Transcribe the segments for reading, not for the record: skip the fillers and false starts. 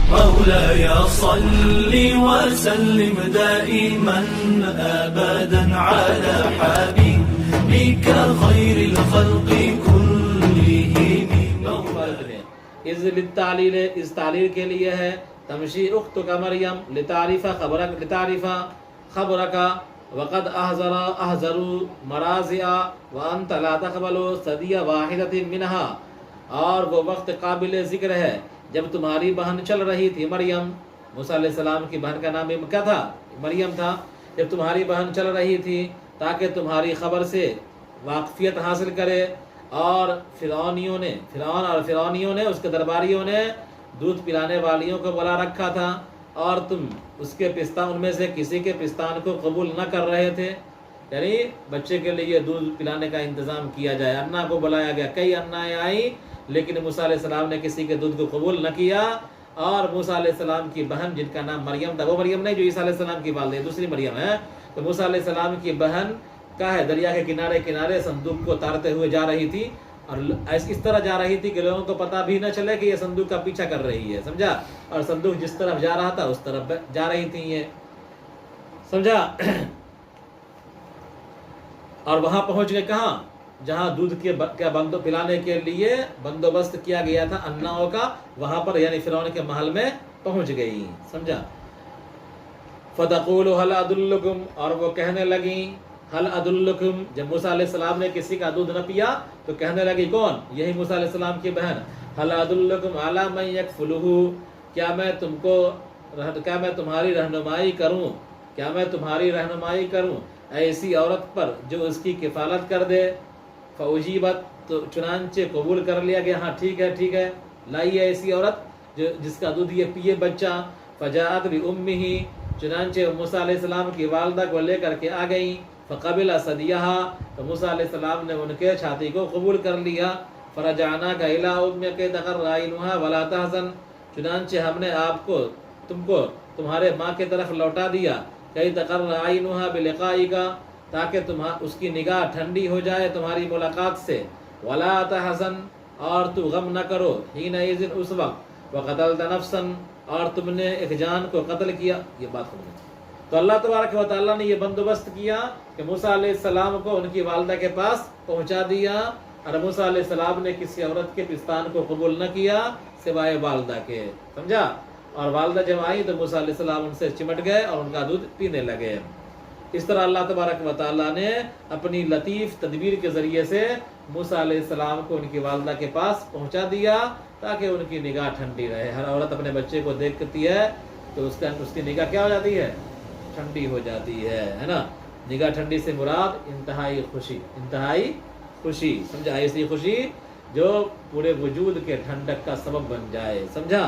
مولاي صل وسلم دائما أبدا على حبيبك خير الخلق كلهم مولاي. اس تعلیل کے لیے ہے تمشی اختک مریم لتعریف خبرک وقد احذروا مرازع وانت لا تقبل صدیہ واحدۃ منها. اور وہ وقت قابل ذکر ہے جب تمہاری بہن چل رہی تھی مریم، موسیٰ علیہ السلام کی بہن کا نام کیا تھا؟ مریم تھا. جب تمہاری بہن چل رہی تھی تاکہ تمہاری خبر سے واقفیت حاصل کرے، اور فرعونیوں نے اس کے درباریوں نے دودھ پلانے والیوں کو بلا رکھا تھا، اور تم اس کے پستان ان میں سے کسی کے پستان کو قبول نہ کر رہے تھے. یعنی بچے کے لیے دودھ پلانے کا انتظام کیا جائے، انا کو بلایا گیا، کئی انائیں آئیں لیکن موسیٰ علیہ السلام نے کسی کے دودھ کو قبول نہ کیا. اور موسیٰ علیہ السلام کی بہن جن کا نام مریم تھا، وہ مریم نہیں جو عیسیٰ علیہ السلام کی والدہ، دوسری مریم ہے. تو موسیٰ علیہ السلام کی بہن کا ہے دریا کے کنارے صندوق کو اتارتے ہوئے جا رہی تھی، اور اس طرح جا رہی تھی کہ لوگوں کو پتہ بھی نہ چلے کہ یہ صندوق کا پیچھا کر رہی ہے، سمجھا؟ اور صندوق جس طرف جا رہا تھا اس طرف جا رہی تھی یہ، سمجھا؟ اور وہاں پہنچ گئے کہاں؟ جہاں دودھ کے پلانے کے لیے بندوبست کیا گیا تھا اناؤں کا، وہاں پر یعنی فرعون کے محل میں پہنچ گئی، سمجھا؟ فتقول هل ادلکم، اور وہ کہنے لگیں هل ادلکم. جب موسیٰ علیہ السلام نے کسی کا دودھ نہ پیا تو کہنے لگی کون؟ یہی موسیٰ علیہ السلام کی بہن. هل ادلکم علی من یکفلہ، کیا میں تمہاری رہنمائی کروں ایسی عورت پر جو اس کی کفالت کر دے. فوجیبت، تو چنانچہ قبول کر لیا گیا، ہاں ٹھیک ہے لائیے ایسی عورت جس کا دودھ یہ پیے بچہ. فجاءت بامہ، چنانچہ موسیٰ علیہ السلام کی والدہ کو لے کر کے آ گئیں. فقبل صدیہا، تو موسیٰ علیہ السلام نے ان کے چھاتی کو قبول کر لیا. فرجعناک الی امک تقر عینھا ولا تحزن، چنانچہ ہم نے تم کو تمہارے ماں کی طرف لوٹا دیا. کئی تقر عینھا بلقائک، تاکہ اس کی نگاہ ٹھنڈی ہو جائے تمہاری ملاقات سے. ولا تحزن، اور تو غم نہ کرو، حینئذ، اس وقت. وقتلت نفسا، اور تم نے ایک جان کو قتل کیا. یہ بات ہو گئی. تو اللہ تبارک و تعالیٰ نے یہ بندوبست کیا کہ موسیٰ علیہ السلام کو ان کی والدہ کے پاس پہنچا دیا، اور موسیٰ علیہ السلام نے کسی عورت کے پستان کو قبول نہ کیا سوائے والدہ کے، سمجھا؟ اور والدہ جب آئی تو موسیٰ علیہ السلام ان سے چمٹ گئے اور ان کا دودھ پینے لگے. اس طرح اللہ تبارک و تعالیٰ نے اپنی لطیف تدبیر کے ذریعے سے موسیٰ علیہ السلام کو ان کی والدہ کے پاس پہنچا دیا تاکہ ان کی نگاہ ٹھنڈی رہے. ہر عورت اپنے بچے کو دیکھتی ہے تو اس کی نگاہ کیا ہو جاتی ہے؟ ٹھنڈی ہو جاتی ہے نا. نگاہ ٹھنڈی سے مراد انتہائی خوشی، سمجھا؟ ایسی خوشی جو پورے وجود کے ٹھنڈک کا سبب بن جائے، سمجھا؟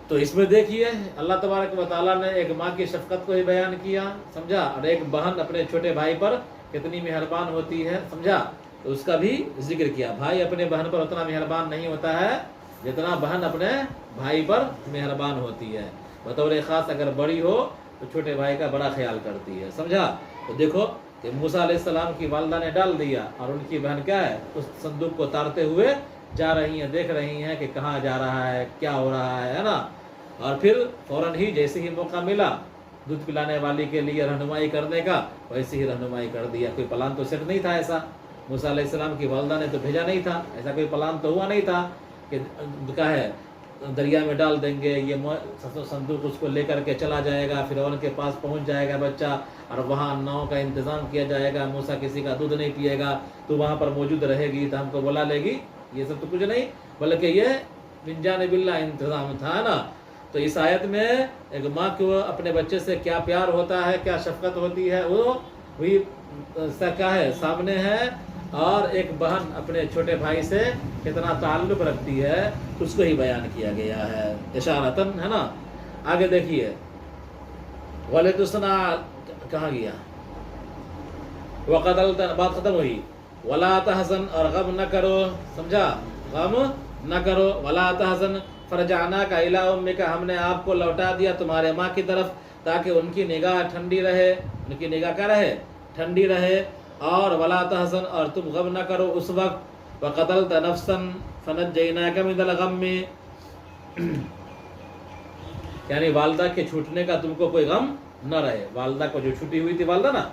تو اس میں دیکھیے اللہ تبارک و تعالیٰ نے ایک ماں کی شفقت کو ہی بیان کیا، سمجھا؟ اور ایک بہن اپنے چھوٹے بھائی پر کتنی مہربان ہوتی ہے، سمجھا؟ تو اس کا بھی ذکر کیا. بھائی اپنے بہن پر اتنا مہربان نہیں ہوتا ہے جتنا بہن اپنے بھائی پر مہربان ہوتی ہے. بطور خاص اگر بڑی ہو تو چھوٹے بھائی کا بڑا خیال کرتی ہے، سمجھا؟ تو دیکھو کہ موسیٰ علیہ السلام کی والدہ نے ڈال دیا، اور ان کی بہن کیا ہے؟ اس صندوق کو اتارتے ہوئے جا رہی ہیں، دیکھ رہی ہیں کہ کہاں جا رہا ہے، کیا ہو رہا ہے نا. اور پھر فوراً ہی جیسے ہی موقع ملا دودھ پلانے والی کے لیے رہنمائی کرنے کا، ویسے ہی رہنمائی کر دیا. کوئی پلان تو سیٹ نہیں تھا ایسا، موسیٰ علیہ السلام کی والدہ نے تو بھیجا نہیں تھا، ایسا کوئی پلان تو ہوا نہیں تھا کہ کیا ہے دریا میں ڈال دیں گے، یہ صندوق اس کو لے کر کے چلا جائے گا، فرعون کے پاس پہنچ جائے گا بچہ، اور وہاں اناؤں کا انتظام کیا جائے گا، موسیٰ کسی کا دودھ نہیں پیے گا، تو وہاں پر موجود رہے گی تو ہم کو بلا لے گی. یہ سب تو کچھ نہیں، بلکہ یہ من جانب اللہ انتظام تھا نا. تو اس آیت میں ایک ماں کو اپنے بچے سے کیا پیار ہوتا ہے، کیا شفقت ہوتی ہے، وہ بھی کیا ہے سامنے ہے. اور ایک بہن اپنے چھوٹے بھائی سے کتنا تعلق رکھتی ہے اس کو ہی بیان کیا گیا ہے اشارتاً، ہے نا. آگے دیکھیے وَلِتُصْنَعَ کہاں گیا؟ وَقَتَلْتَ، بات ختم ہوئی. وَلَا تَحْزَنْ، اور غم نہ کرو، سمجھا؟ غم نہ کرو. وَلَا تَحْزَنْ فَرَجَعْنَاكَ إِلَىٰ أُمِّكَ، ہم نے آپ کو لوٹا دیا تمہارے ماں کی طرف تاکہ ان کی نگاہ ٹھنڈی رہے. ان کی نگاہ کیا رہے؟ ٹھنڈی رہے. اور وَلَا تَحْزَنْ، اور تم غم نہ کرو اس وقت. وَقَتَلْتَ نَفْسًا، فنجیناک من الغم، یعنی والدہ کے چھوٹنے کا تم کو کوئی غم نہ رہے. والدہ کو جو چھٹی ہوئی تھی والدہ نا،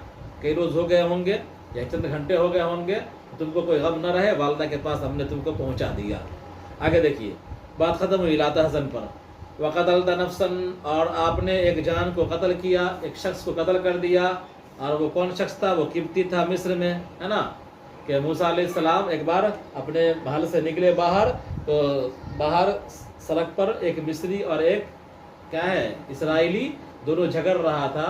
کئی روز ہو گئے ہوں گے یا چند گھنٹے ہو گئے ہوں گے، تم کو کوئی غم نہ رہے، والدہ کے پاس ہم نے تم کو پہنچا دیا. آگے دیکھیے بات ختم ہوئی لا تحزن پر. وقتلت نفسا، اور آپ نے ایک جان کو قتل کیا، ایک شخص کو قتل کر دیا. اور وہ کون شخص تھا؟ وہ قبطی تھا مصر میں، ہے نا. کہ موسیٰ علیہ السلام ایک بار اپنے محل سے نکلے باہر، تو باہر سڑک پر ایک مصری اور ایک کیا ہے اسرائیلی دونوں جھگڑ رہا تھا.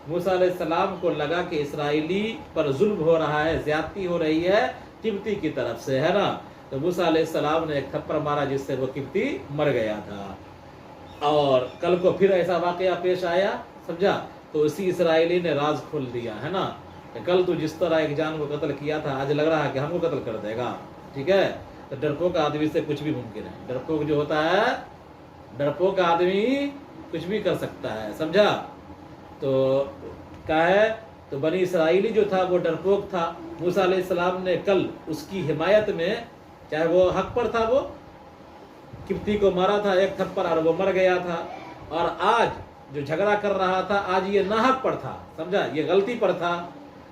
موسیٰ علیہ السلام کو لگا کہ اسرائیلی پر ظلم ہو رہا ہے، زیادتی ہو رہی ہے قبطی کی طرف سے، ہے نا. تو موسیٰ علیہ السلام نے ایک تھپڑ مارا جس سے وہ قبطی مر گیا تھا. اور کل کو پھر ایسا واقعہ پیش آیا، سمجھا، تو اسی اسرائیلی نے راز کھول دیا، ہے نا، کہ کل تو جس طرح ایک جان کو قتل کیا تھا، آج لگ رہا ہے کہ ہم کو قتل کر دے گا. ٹھیک ہے. تو ڈرپوک آدمی سے کچھ بھی ممکن ہے. ڈرپوک جو ہوتا ہے، ڈرپوک آدمی کچھ بھی کر سکتا ہے، سمجھا. تو کیا ہے، تو بنی اسرائیلی جو تھا وہ ڈرپوک تھا. موسیٰ علیہ السلام نے کل اس کی حمایت میں، چاہے وہ حق پر تھا، وہ قبطی کو مارا تھا ایک تھپڑ اور وہ مر گیا تھا. اور آج جو جھگڑا کر رہا تھا، آج یہ ناحق پر تھا، سمجھا، یہ غلطی پر تھا.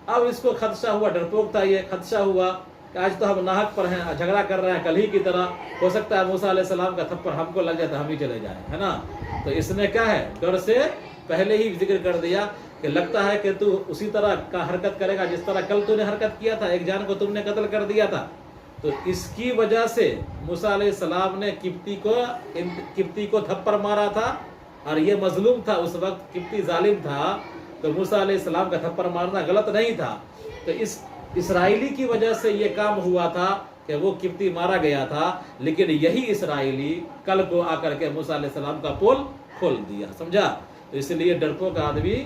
اب اس کو خدشہ ہوا، ڈرپوک تھا یہ، خدشہ ہوا کہ آج تو ہم ناحق پر ہیں، جھگڑا کر رہے ہیں کل ہی کی طرح، ہو سکتا ہے موسیٰ علیہ السلام کا تھپڑ ہم کو لگ جائے تو ہم ہی چلے جائیں، ہے نا. تو اس نے کیا ہے، ڈر سے پہلے ہی ذکر کر دیا کہ لگتا ہے کہ تو اسی طرح کا حرکت کرے گا جس طرح کل تو نے حرکت کیا تھا، ایک جان کو تم نے قتل کر دیا تھا. تو اس کی وجہ سے موسیٰ علیہ السلام نے قبطی کو تھپڑ مارا تھا، اور یہ مظلوم تھا اس وقت، قبطی ظالم تھا. تو موسیٰ علیہ السلام کا تھپڑ مارنا غلط نہیں تھا. تو اس اسرائیلی کی وجہ سے یہ کام ہوا تھا کہ وہ قبطی مارا گیا تھا. لیکن یہی اسرائیلی کل کو آ کر کے موسیٰ علیہ السلام کا پول کھول دیا، سمجھا. تو اس لیے ڈرپوک آدمی،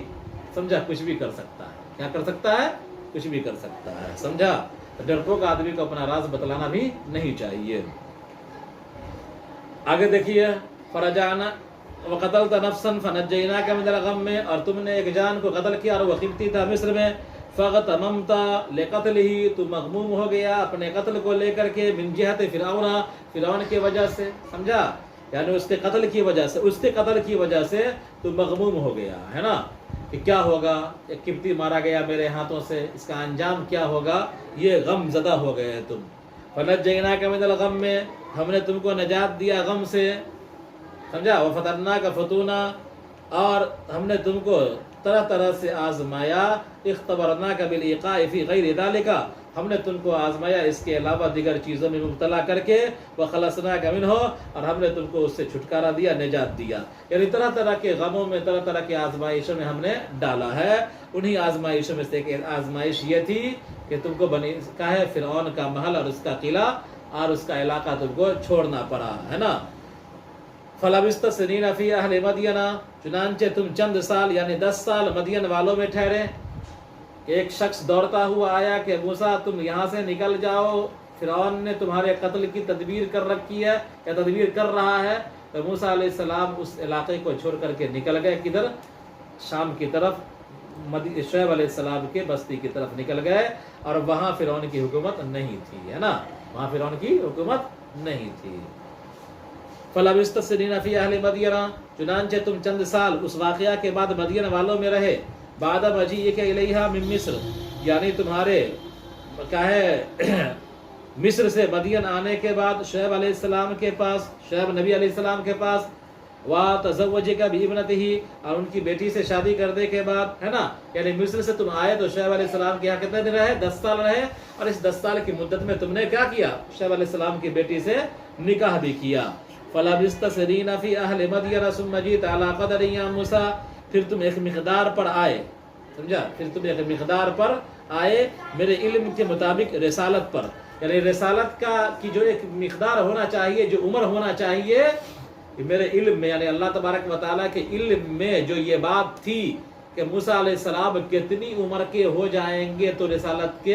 سمجھا، کچھ بھی کر سکتا ہے. کیا کر سکتا ہے؟ کچھ بھی کر سکتا ہے، سمجھا. ڈرپوک آدمی کو اپنا راز بتلانا بھی نہیں چاہیے. آگے دیکھیے فرجعنا وقتلت نفسا فنجیناک من الغم، اور تم نے ایک جان کو قتل کیا اور وہ قبطی تھا مصر میں. فاغتممت لقتلہ، تو مغموم ہو گیا اپنے قتل کو لے کر کے، من جہت فرعون کی وجہ سے، سمجھا، یعنی اس کے قتل کی وجہ سے تو مغموم ہو گیا، ہے نا، کہ کیا ہوگا، ایک قبطی مارا گیا میرے ہاتھوں سے، اس کا انجام کیا ہوگا، یہ غم زدہ ہو گئے تم. فنجیناک من الغم، ہم نے تم کو نجات دیا غم سے، سمجھا. وفتناک فتونا، اور ہم نے تم کو طرح طرح سے آزمایا. اختبرناک بالایقاع فی غیر ذالک، ہم نے تم کو آزمایا اس کے علاوہ دیگر چیزوں میں مبتلا کر کے. وخلصناک منہ، اور ہم نے تم کو اس سے چھٹکارا دیا، نجات دیا. یعنی طرح طرح کے غموں میں، طرح طرح کے آزمائشوں میں ہم نے ڈالا ہے. انہی آزمائشوں میں سے ایک آزمائش یہ تھی کہ تم کو کہا ہے فرعون کا محل اور اس کا قلعہ اور اس کا علاقہ تم کو چھوڑنا پڑا، ہے نا. فلبثت سنین فی اہل مدین، چنانچہ تم چند سال یعنی 10 سال مدین والوں میں ٹھہرے. ایک شخص دوڑتا ہوا آیا کہ موسیٰ تم یہاں سے نکل جاؤ، فرعون نے تمہارے قتل کی تدبیر کر رکھی ہے یا تدبیر کر رہا ہے. تو موسیٰ علیہ السلام اس علاقے کو چھوڑ کر کے نکل گئے، کدھر؟ شام کی طرف، شعیب علیہ السلام کے بستی کی طرف نکل گئے. اور وہاں فرعون کی حکومت نہیں تھی، ہے نا، وہاں فرعون کی حکومت نہیں تھی. فلبثت سنین فی اہل مدین، چنانچہ تم چند سال اس واقعہ کے بعد مدین والوں میں رہے. بعد مجیئک الیہا من مصر، یعنی تمہارے کیا ہے مصر سے مدین آنے کے بعد شعیب علیہ السلام کے پاس، شعیب نبی علیہ السلام کے پاس. وتزوجک بابنتہ، اور ان کی بیٹی سے شادی کرنے کے بعد، ہے نا. یعنی مصر سے تم آئے تو شعیب علیہ السلام کے یہاں کتنے دن رہے؟ 10 سال رہے. اور اس 10 سال کی مدت میں تم نے کیا کیا؟ شعیب علیہ السلام کی بیٹی سے نکاح بھی کیا. فلبثت سنین فی اہل مدین ثم جئت علی قدر یا موسیٰ، پھر تم ایک مقدار پر آئے، سمجھا، پھر تم ایک مقدار پر آئے میرے علم کے مطابق رسالت پر. یعنی رسالت کی جو ایک مقدار ہونا چاہیے، جو عمر ہونا چاہیے، میرے علم میں، یعنی اللہ تبارک و تعالیٰ کے علم میں جو یہ بات تھی کہ موسیٰ علیہ السلام کتنی عمر کے ہو جائیں گے تو رسالت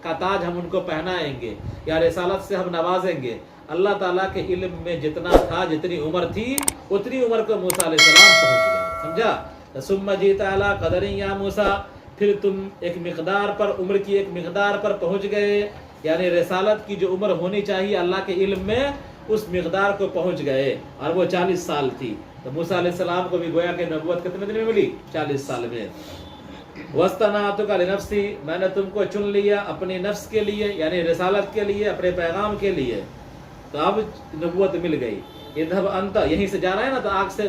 کا تاج ہم ان کو پہنائیں گے یا رسالت سے ہم نوازیں گے. اللہ تعالیٰ کے علم میں جتنا تھا، جتنی عمر تھی، اتنی عمر کو موسیٰ علیہ السلام پہنچ گئے، سمجھا. ثم جئت علی قدر یا موسیٰ، پھر تم ایک مقدار پر، عمر کی ایک مقدار پر پہنچ گئے. یعنی رسالت کی جو عمر ہونی چاہیے اللہ کے علم میں اس مقدار کو پہنچ گئے، اور وہ 40 سال تھی۔ تو موسیٰ علیہ السلام کو بھی گویا کہ نبوت کتنے دن میں ملی؟ 40 سال میں۔ وَاسْتَنَعْتُكَ لِنَفْسِي، میں نے تم کو چن لیا اپنی نفس کے لیے، یعنی رسالت کے لیے، اپنے پیغام کے لیے، تو اب نبوت مل گئی۔ اذهب انت، یہیں سے جا رہا ہے نا، تو آگ سے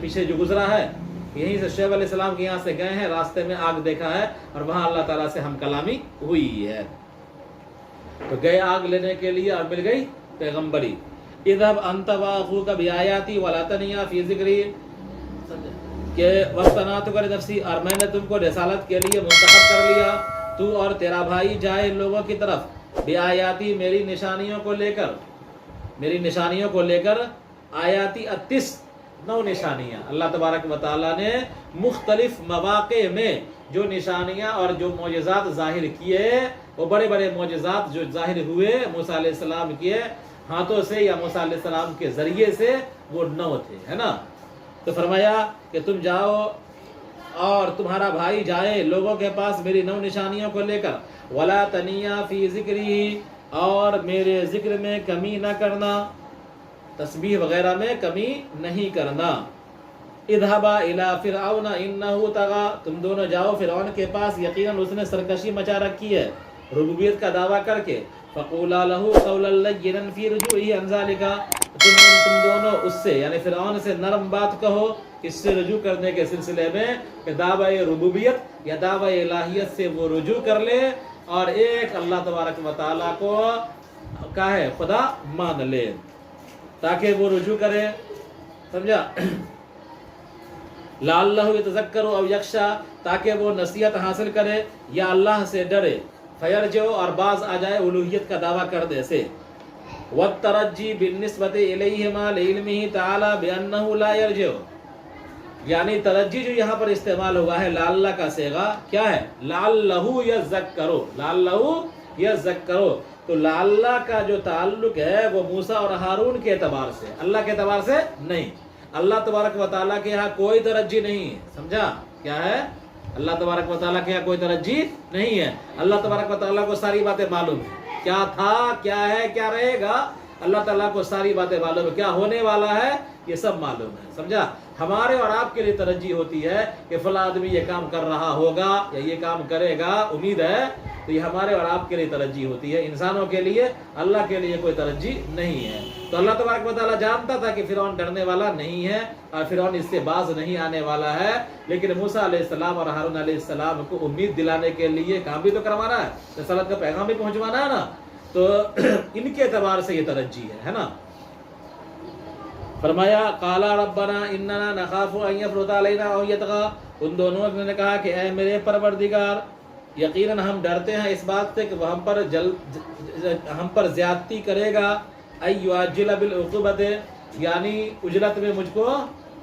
پیچھے جو گزرا ہے، یہیں سے شعیب علیہ السلام کے یہاں سے گئے ہیں، راستے میں آگ دیکھا ہے اور وہاں اللہ تعالیٰ سے ہم کلامی ہوئی ہے، تو گئے آگ لینے کے لیے اور مل گئی پیغمبری۔ اذهب انت واخوک بآیاتی ولا تنیا فی ذکری، کہ وَاسْتَنَعْتُكَ لِنَفْسِي، اور میں نے تم کو رسالت کے لیے منتخب کر لیا، تو اور تیرا بھائی جائے لوگوں کی طرف، بآیاتی میری نشانیوں کو لے کر، میری نشانیوں کو لے کر، آیاتی 38 9 نشانیاں اللہ تبارک و تعالیٰ نے مختلف مواقع میں جو نشانیاں اور جو معجزات ظاہر کیے، وہ بڑے بڑے معجزات جو ظاہر ہوئے موسیٰ علیہ السلام کے ہاتھوں سے یا موسیٰ علیہ السلام کے ذریعے سے، وہ 9 تھے، ہے نا۔ تو فرمایا کہ تم جاؤ اور تمہارا بھائی جائے لوگوں کے پاس میری 9 نشانیوں کو لے کر، ولا تنیا فی ذکری، اور میرے ذکر میں کمی نہ کرنا، تسبیح وغیرہ میں کمی نہیں کرنا۔ اذهبا الی فرعون انہ طغی، تم دونوں جاؤ فرعون کے پاس، یقیناً اس نے سرکشی مچا رکھی ہے ربوبیت کا دعویٰ کر کے۔ فقولا لہ قولا لینا فی رجوعہ عن ذلک، تم دونوں اس سے یعنی فرعون سے نرم بات کہو اس سے رجوع کرنے کے سلسلے میں، کہ دعوی ربوبیت یا دعوی الہیت سے وہ رجوع کر لے اور ایک اللہ تبارک و تعالیٰ کو کیا ہے خدا مان لے، تاکہ وہ رجوع کرے، سمجھا۔ لعلہ یتذکر او یخشی، تاکہ وہ نصیحت حاصل کرے یا اللہ سے ڈرے، فیرجع، اور باز آ جائے الوہیت کا دعویٰ کرنے سے۔ والترجی بالنسبت الیہما لعلمہ تعالی بانہ لا یرجع، یعنی ترجی جو یہاں پر استعمال ہوا ہے لعلہ کا صیغہ کیا ہے؟ لعلہ یذکر، لعلہ یذکر، تو لعلہ کا جو تعلق ہے وہ موسیٰ اور ہارون کے اعتبار سے، اللہ کے اعتبار سے نہیں۔ اللہ تبارک و تعالیٰ کے یہاں کوئی ترجی نہیں ہے، سمجھا کیا ہے؟ اللہ تبارک و تعالیٰ کے یہاں کوئی ترجی نہیں ہے۔ اللہ تبارک و تعالیٰ کو ساری باتیں معلوم ہے، کیا تھا، کیا ہے، کیا رہے گا، اللہ تعالیٰ کو ساری باتیں معلوم ہے، کیا ہونے والا ہے یہ سب معلوم ہے، سمجھا۔ ہمارے اور آپ کے لیے ترجی ہوتی ہے کہ فلاں آدمی یہ کام کر رہا ہوگا یا یہ کام کرے گا، امید ہے، تو یہ ہمارے اور آپ کے لیے ترجی ہوتی ہے، انسانوں کے لیے، اللہ کے لیے کوئی ترجی نہیں ہے۔ تو اللہ تبارک و تعالیٰ جانتا تھا کہ فرعون ڈرنے والا نہیں ہے اور فرعون اس سے باز نہیں آنے والا ہے، لیکن موسیٰ علیہ السلام اور ہارون علیہ السلام کو امید دلانے کے لیے کام بھی تو کروانا ہے، رسالت کا پیغام بھی پہنچوانا ہے نا، تو ان کے اعتبار سے یہ ترجی ہے نا۔ فرمایا قالا ربنا اننا نخاف ان یفرط علینا او یطغی، ان دونوں نے کہا کہ اے میرے پروردگار، یقیناً ہم ڈرتے ہیں اس بات سے کہ وہ ہم پر زیادتی کرے گا، ای یعجل بالعقوبۃ، یعنی اجلت میں مجھ کو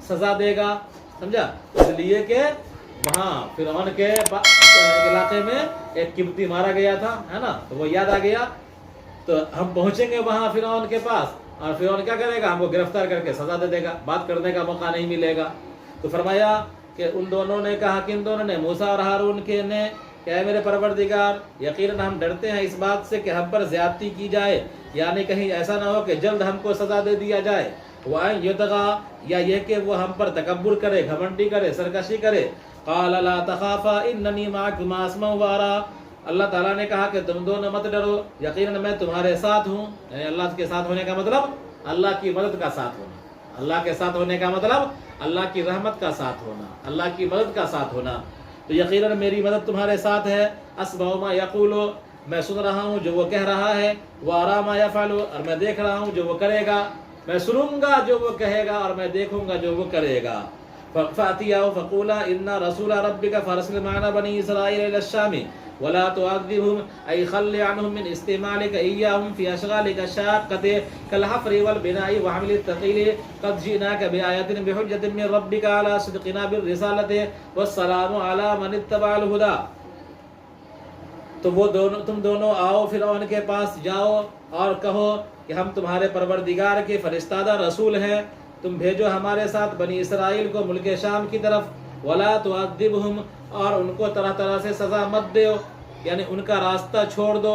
سزا دے گا، سمجھا۔ اس لیے کہ وہاں فرعون کے علاقے میں ایک قبطی مارا گیا تھا، ہے نا، تو وہ یاد آ گیا، تو ہم پہنچیں گے وہاں فرعون کے پاس اور فرعون کیا کرے گا، ہم کو گرفتار کر کے سزا دے دے گا، بات کرنے کا موقع نہیں ملے گا۔ تو فرمایا کہ ان دونوں نے کہا کہ ان دونوں نے موسیٰ اور ہارون کے نے کہ اے میرے پروردگار، یقیناً ہم ڈرتے ہیں اس بات سے کہ ہم پر زیادتی کی جائے، یعنی کہیں ایسا نہ ہو کہ جلد ہم کو سزا دے دیا جائے، وَأَن يُطْغَىٰ، یا یہ کہ وہ ہم پر تکبر کرے، گھمنڈی کرے، سرکشی کرے۔ قَالَ لَا تَخَافَا إِنَّنِي مَعَكُمَا أَسْمَعُ وَأَرَىٰ، اللہ تعالیٰ نے کہا کہ تم دونوں مت ڈرو، یقیناً میں تمہارے ساتھ ہوں۔ اللہ کے ساتھ ہونے کا مطلب اللہ کی مدد کا ساتھ ہونا، اللہ کے ساتھ ہونے کا مطلب اللہ کی رحمت کا ساتھ ہونا، اللہ کی مدد کا ساتھ ہونا۔ تو یقیناً میری مدد تمہارے ساتھ ہے۔ اسمع ما یقول، میں سن رہا ہوں جو وہ کہہ رہا ہے، وارا ما یفعل، اور میں دیکھ رہا ہوں جو وہ کرے گا، میں سنوں گا جو وہ کہے گا اور میں دیکھوں گا جو وہ کرے گا۔ فَأْتِيَاهُ فَقُولَا إِنَّا رَسُولَ رَبِّكَ فَأَرْسِلْ مَعَنَا بَنِي إِسْرَائِيلَ إِلَى الشَّامِ وَلَا تُعَذِّبْهُمْ أَيْ خَلِّ عَنْهُمْ مِنْ اسْتِعْمَالِكَ إِيَّاهُمْ فِي أَشْغَالِكَ الشَّاقَّةِ كَالْحَفْرِ وَالْبِنَاءِ وَحَمْلِ الثَّقِيلِ قَدْ جِئْنَاكَ بِآيَةٍ بِحُجَّةٍ مِّن رَّبِّكَ عَلَىٰ صِدْقِنَا بِالرِّسَالَةِ وَالسَّلَامُ عَلَىٰ مَنِ اتَّبَعَ الْهُدَىٰ۔ تو تم دونوں آؤ فرعون کے پاس جاؤ اور کہو کہ ہم تمہارے پروردگار کے فرستادہ رسول ہیں، تم بھیجو ہمارے ساتھ بنی اسرائیل کو ملک شام کی طرف، ولا تعذبہم، اور ان کو طرح طرح سے سزا مت دیو، یعنی ان کا راستہ چھوڑ دو،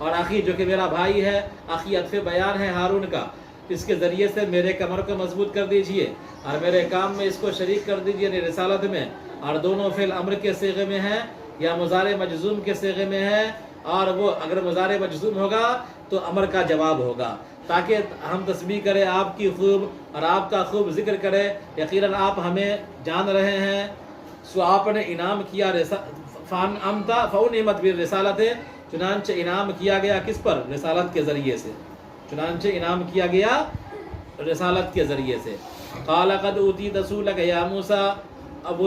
اور اخی جو کہ میرا بھائی ہے، اخی عطف بیان ہے ہارون کا، اس کے ذریعے سے میرے کمر کو مضبوط کر دیجئے اور میرے کام میں اس کو شریک کر دیجئے، یعنی رسالت میں۔ اور دونوں فعل امر کے صیغے میں ہیں یا مضارع مجزوم کے صیغے میں ہے، اور وہ اگر مضارع مجزوم ہوگا تو امر کا جواب ہوگا، تاکہ ہم تسبیح کریں آپ کی خوب اور آپ کا خوب ذکر کریں۔ یقیناً آپ ہمیں جان رہے ہیں، سو آپ نے انعام کیا فان امتا فانعمت بالرسالت، چنانچہ انعام کیا گیا کس پر؟ رسالت کے ذریعے سے، چنانچہ انعام کیا گیا رسالت کے ذریعے سے۔ قال قد اوتیت سؤلک یا موسیٰ، اب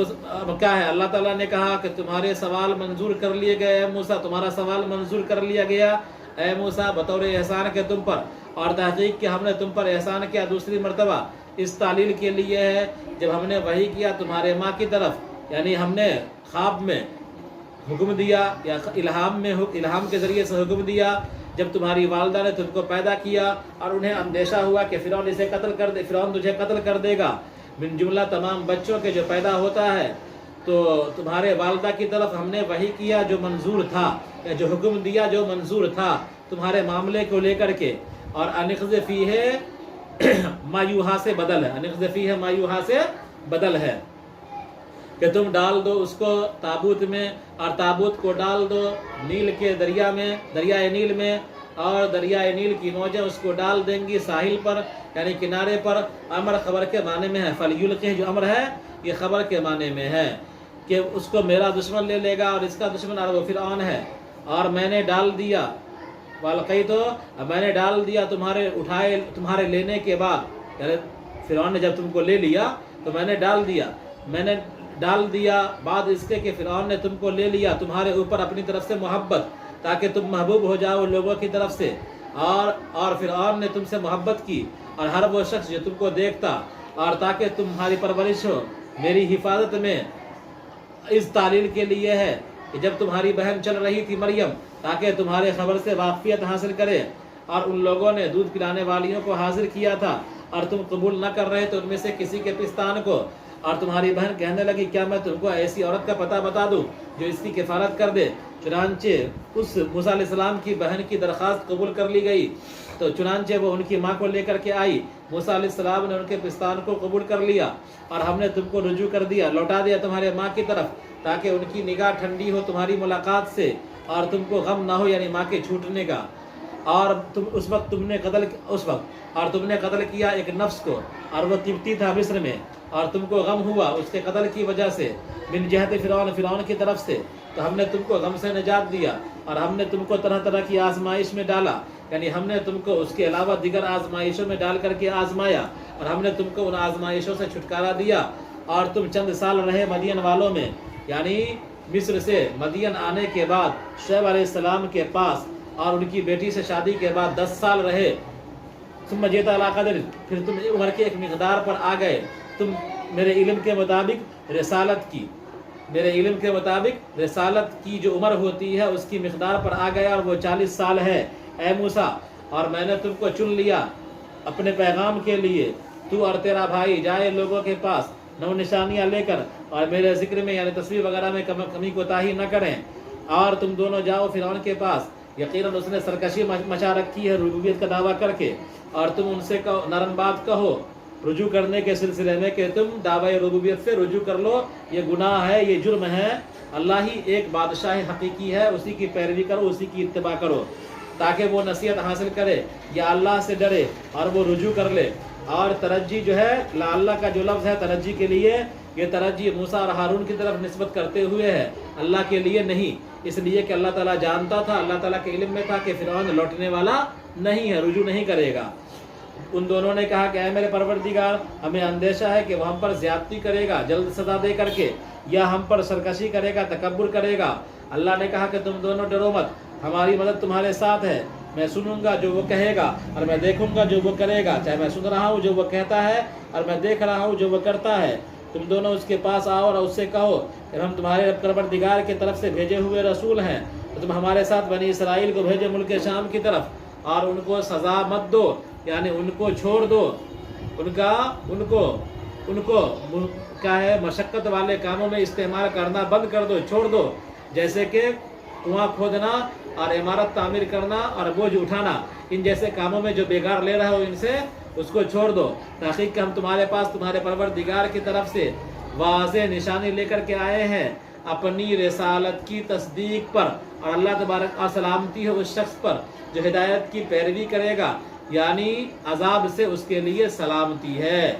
کیا ہے، اللہ تعالیٰ نے کہا کہ تمہارے سوال منظور کر لیے گئے اے موسیٰ، تمہارا سوال منظور کر لیا گیا اے موسیٰ بطور احسان کے تم پر، اور تحقیق کہ ہم نے تم پر احسان کیا دوسری مرتبہ اس تعلیل کے لیے ہے جب ہم نے وحی کیا تمہارے ماں کی طرف، یعنی ہم نے خواب میں حکم دیا یا الہام کے ذریعے سے حکم دیا جب تمہاری والدہ نے تم کو پیدا کیا اور انہیں اندیشہ ہوا کہ فرعون اسے قتل کر دے، فرعون تجھے قتل کر دے گا، من جملہ تمام بچوں کے جو پیدا ہوتا ہے، تو تمہارے والدہ کی طرف ہم نے وحی کیا جو منظور تھا، یا جو حکم دیا جو منظور تھا تمہارے معاملے کو لے کر کے، اور انقذ فیہ ما یوحا سے بدل ہے، انقذ فیہ ما یوحا سے بدل ہے کہ تم ڈال دو اس کو تابوت میں، اور تابوت کو ڈال دو نیل کے دریا میں، دریائے نیل میں، اور دریائے نیل کی موجیں اس کو ڈال دیں گی ساحل پر، یعنی کنارے پر۔ امر خبر کے معنی میں ہے، فلیلقہ جو امر ہے یہ خبر کے معنی میں ہے کہ اس کو میرا دشمن لے لے گا اور اس کا دشمن اور وہ فرعون ہے، اور میں نے ڈال دیا والقیت، میں نے ڈال دیا تمہارے لینے کے بعد، یعنی فرعون نے جب تم کو لے لیا تو میں نے ڈال دیا بعد اس کے کہ فرعون نے تم کو لے لیا تمہارے اوپر اپنی طرف سے محبت، تاکہ تم محبوب ہو جاؤ لوگوں کی طرف سے، اور فرعون نے تم سے محبت کی اور ہر وہ شخص جو تم کو دیکھتا، اور تاکہ تمہاری پرورش ہو میری حفاظت میں۔ اس تعلیل کے لیے ہے کہ جب تمہاری بہن چل رہی تھی مریم، تاکہ تمہارے خبر سے واقفیت حاصل کرے، اور ان لوگوں نے دودھ پلانے والیوں کو حاضر کیا تھا اور تم قبول نہ کر رہے تو ان میں سے کسی کے پستان کو، اور تمہاری بہن کہنے لگی کیا میں تم کو ایسی عورت کا پتہ بتا دوں جو اس کی کفالت کر دے، چنانچہ اس موسیٰ علیہ السلام کی بہن کی درخواست قبول کر لی گئی، تو چنانچہ وہ ان کی ماں کو لے کر کے آئی، موسیٰ علیہ السلام نے ان کے پستان کو قبول کر لیا، اور ہم نے تم کو رجوع کر دیا، لوٹا دیا تمہارے ماں کی طرف، تاکہ ان کی نگاہ ٹھنڈی ہو تمہاری ملاقات سے اور تم کو غم نہ ہو، یعنی ماں کے چھوٹنے کا، اور تم نے قتل کیا ایک نفس کو، اور وہ قبطی تھا مصر میں، اور تم کو غم ہوا اس کے قتل کی وجہ سے، من جہت فرعون کی طرف سے، تو ہم نے تم کو غم سے نجات دیا، اور ہم نے تم کو طرح طرح کی آزمائش میں ڈالا، یعنی ہم نے تم کو اس کے علاوہ دیگر آزمائشوں میں ڈال کر کے آزمایا، اور ہم نے تم کو ان آزمائشوں سے چھٹکارا دیا، اور تم چند سال رہے مدین والوں میں، یعنی مصر سے مدین آنے کے بعد شعیب علیہ السلام کے پاس، اور ان کی بیٹی سے شادی کے بعد 10 سال رہے، ثم جئت علی قدر، پھر تم عمر کے ایک مقدار پر آ گئے، تم میرے علم کے مطابق رسالت کی جو عمر ہوتی ہے اس کی مقدار پر آ گیا، اور وہ 40 سال ہے اے موسیٰ، اور میں نے تم کو چن لیا اپنے پیغام کے لیے، تو اور تیرا بھائی جائے لوگوں کے پاس نو نشانیاں لے کر، اور میرے ذکر میں یعنی تصویر وغیرہ میں کمی کوتاہی نہ کریں، اور تم دونوں جاؤ فرعون کے پاس، یقیناً اس نے سرکشی مچا رکھی ہے ربوبیت کا دعویٰ کر کے، اور تم ان سے نرم بات کہو رجوع کرنے کے سلسلے میں کہ تم دعوی ربوبیت سے رجوع کر لو، یہ گناہ ہے، یہ جرم ہے، اللہ ہی ایک بادشاہ حقیقی ہے، اسی کی پیروی کرو، اسی کی اتباع کرو، تاکہ وہ نصیحت حاصل کرے یا اللہ سے ڈرے اور وہ رجوع کر لے۔ اور ترجی جو ہے اللہ کا جو لفظ ہے ترجی کے لیے، یہ ترجی موسیٰ اور ہارون کی طرف نسبت کرتے ہوئے ہے، اللہ کے لیے نہیں، اس لیے کہ اللہ تعالیٰ جانتا تھا، اللہ تعالیٰ کے علم میں تھا کہ فرعون لوٹنے والا نہیں ہے، رجوع نہیں کرے گا۔ ان دونوں نے کہا کہ اے میرے پروردگار، ہمیں اندیشہ ہے کہ وہ ہم پر زیادتی کرے گا جلد سزا دے کر کے، یا ہم پر سرکشی کرے گا، تکبر کرے گا۔ اللہ نے کہا کہ تم دونوں ڈرو مت، ہماری مدد تمہارے ساتھ ہے، میں سنوں گا جو وہ کہے گا اور میں دیکھوں گا جو وہ کرے گا، چاہے میں سن رہا ہوں جو وہ کہتا ہے اور میں دیکھ رہا ہوں جو وہ کرتا ہے۔ تم دونوں اس کے پاس آؤ اور اس سے کہو کہ ہم تمہارے رب پروردگار کی طرف سے بھیجے ہوئے رسول ہیں، تو تم ہمارے ساتھ بنی اسرائیل کو بھیجے ملک شام کی طرف، اور ان کو سزا مت دو، یعنی ان کو چھوڑ دو، ان کو کیا ہے مشقت والے کاموں میں استعمال کرنا بند کر دو، چھوڑ دو، جیسے کہ کنواں کھودنا اور عمارت تعمیر کرنا اور بوجھ اٹھانا، ان جیسے کاموں میں جو بیگار لے رہے ہو ان سے اس کو چھوڑ دو۔ تحقیق کہ ہم تمہارے پاس تمہارے پروردگار کی طرف سے واضح نشانی لے کر کے آئے ہیں اپنی رسالت کی تصدیق پر، اور اللہ تبارک و سلامتی ہے اس شخص پر جو ہدایت کی پیروی کرے گا، یعنی عذاب سے اس کے لیے سلامتی ہے۔